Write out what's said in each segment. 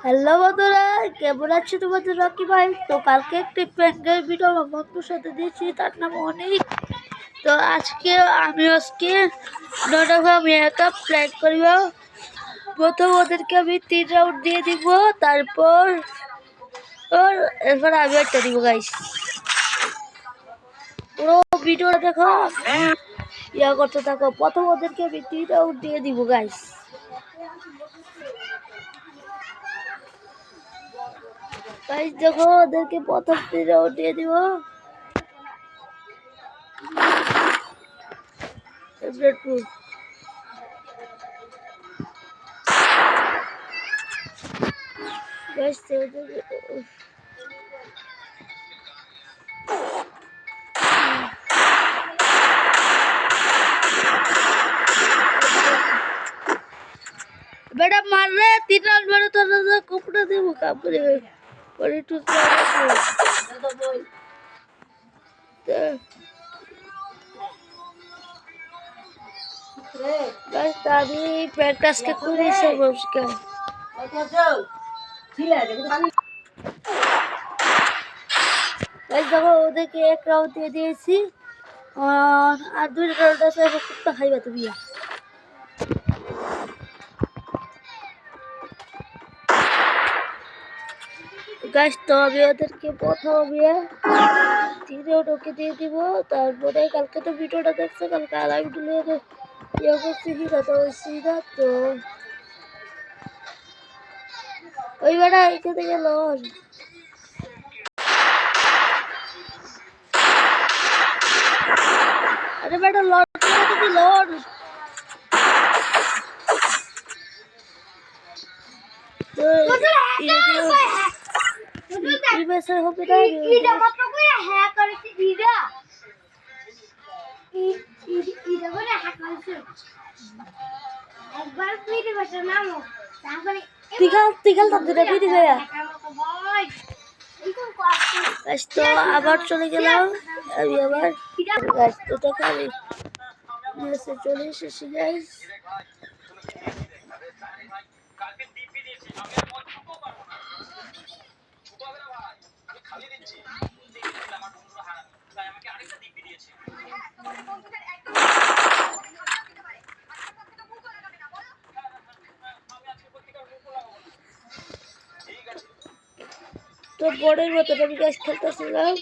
Hello বন্ধুরা, কেমন আছে তোমাদের রকি ভাই? তো কালকে একটি প্র্যাঙ্কের ভিডিও আমার বন্ধুর সাথে দিয়েছি, তার নাম অনেক। তো আজকে আমি আমি একা প্র্যাঙ্ক করব। প্রথম ওদেরকে আমি 3 রাউন্ড দিয়ে দিব, এরপর আমি একটা দিব গাইস। পুরো ভিডিওটা দেখো, ইয়া করতে থাকো। প্রথম ওদেরকে আমি 3 রাউন্ড দিয়ে দিব গাইস। গাইস দেখো, ওদেরকে প্রথম 3 রাউন্ড দিয়ে দিব। Guys, बेटा मार रहे 3 राउंड मारो तो कपड़ा दे वो काम करे बड़ी टूट गाइस दादी प्रैक्टिस के पूरी से उसका गाइस देखो ওদেরকে এক রাউন্ড দিয়ে দিয়েছি আর 2 রাউন্ড আছে কুত্তা খাইবা তুমি গাইস। তো আমি ওদেরকে প্রথমে 3 রাউন্ড ওকে দিয়ে দিব। তারপরে কালকে তো ভিডিওটা দেখছো, কালকে লাইভ দিলে ইয়ে করছি হিরা তো সিধা তো ওই বেড়া এখানে গেল। अरे बेटा लौट तो लौट तो ये वैसे हो बेटा ये मत कोई है करती दीदा ये बोले हैक करছে একবার ফিরে বসে নামো তারপরে তিগাল তাদের ফিরে গয়া গাইস। তো আবার চলে গেলাম আমি আবার গাইস। তো দেখো আমি এসে চলে এসেছি গাইস। তো বড়ের মতো আমি গাছ খেলতেছিলাম।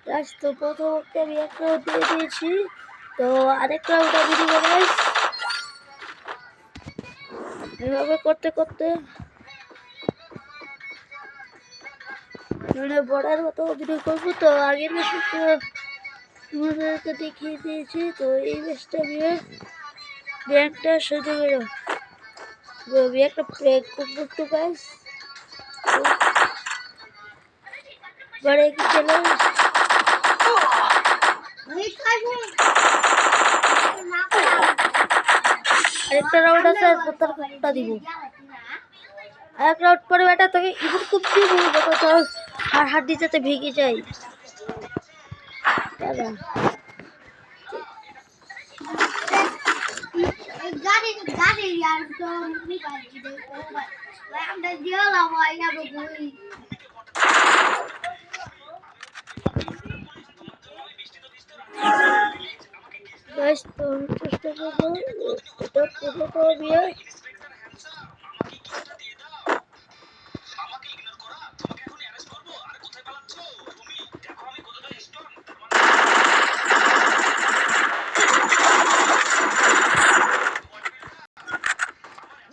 গাছ তো প্রথম আমি এক রাউন্ড দিয়ে দিয়েছি, তো আরেক রাউন্ড আমি দিব গাইস। এভাবে করতে করতে বড়ার মতো অভিনয় করবো। তো আগের ম্যাচটা তোমাদেরকে দেখিয়ে দিয়েছি, তো এই ম্যাচটা আমি ব্যাংকটা সাথে বেরো আমি একটা প্র্যাঙ্ক করবো তো গাইস। বড়ে কি চলো আরেকটা রাউন্ড আছে, তার কোনটা দিব। এক রাউন্ড পরে বেটা তোকে ইভেন খুব দিব দেখো তো আর হাড্ডি যাতে ভেঙে যায়। দাদা गाड़ी गाड़ी यार तो अपनी गाड़ी दे भाई हम दे दिया लावाई ना कोई गाइस। तो চেষ্টা করব এটা পুরো করে দিয়ে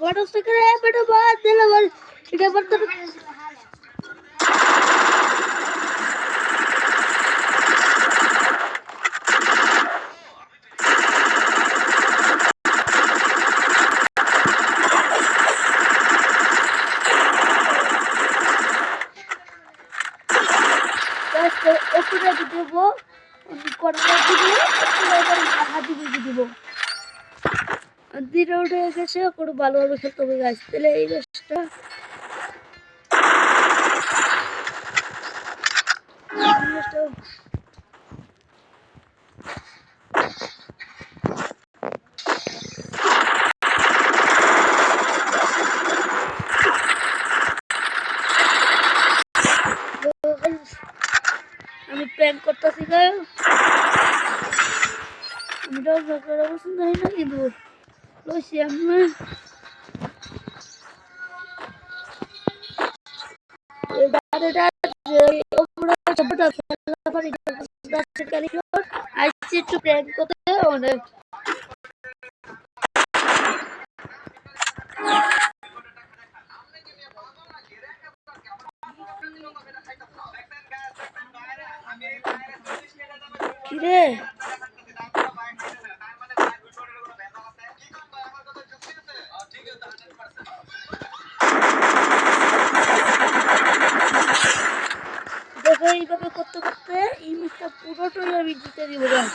বড় স্টিকার এ বেটা বাদ দিলে বল এটা বড় তো গাইস। তো ওপরে দিব কোনটা দিব ওপরে হাত দিয়ে দিব। দিন উঠে গেছে কোনো ভালোভাবে খেলতে হবে গাছ। তাহলে এই ম্যাচটা প্র্যাঙ্ক করতেছি গায়ে আমি ডর করে পছন্দ হয় না কিন্তু লইছি আমি আইসি একটু প্র্যাঙ্ক করতে অনেক কিরে দেখো এইভাবে করতে করতে এই ম্যাচটা পুরোটাই আমি জিতে দিব গাইস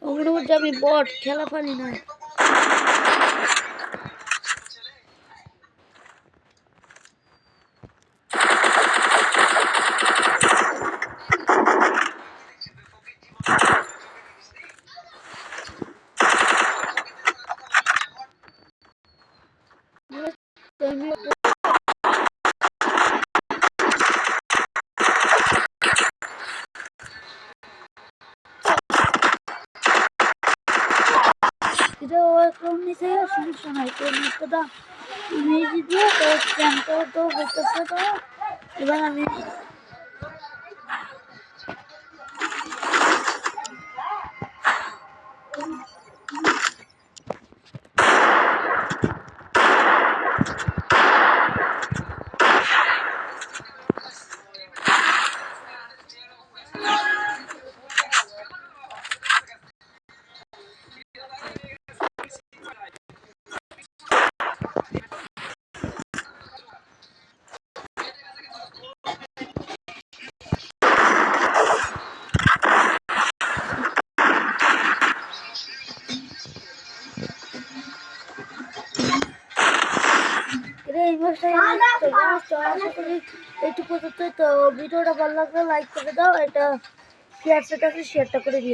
ওগুলো হচ্ছে আমি বট খেলা পারি না এটা ওরকম নিচে সমস্যা নাই তো নিচটা ইমেজ দিয়ে তো স্ক্যানটা তো হইতেছে তো এবার আমি এই ভাষায় আশা করি এইটুকু পর্যন্ত তো ভিডিওটা ভালো লাগলে লাইক করে দাও এটা শেয়ারটা করে দিও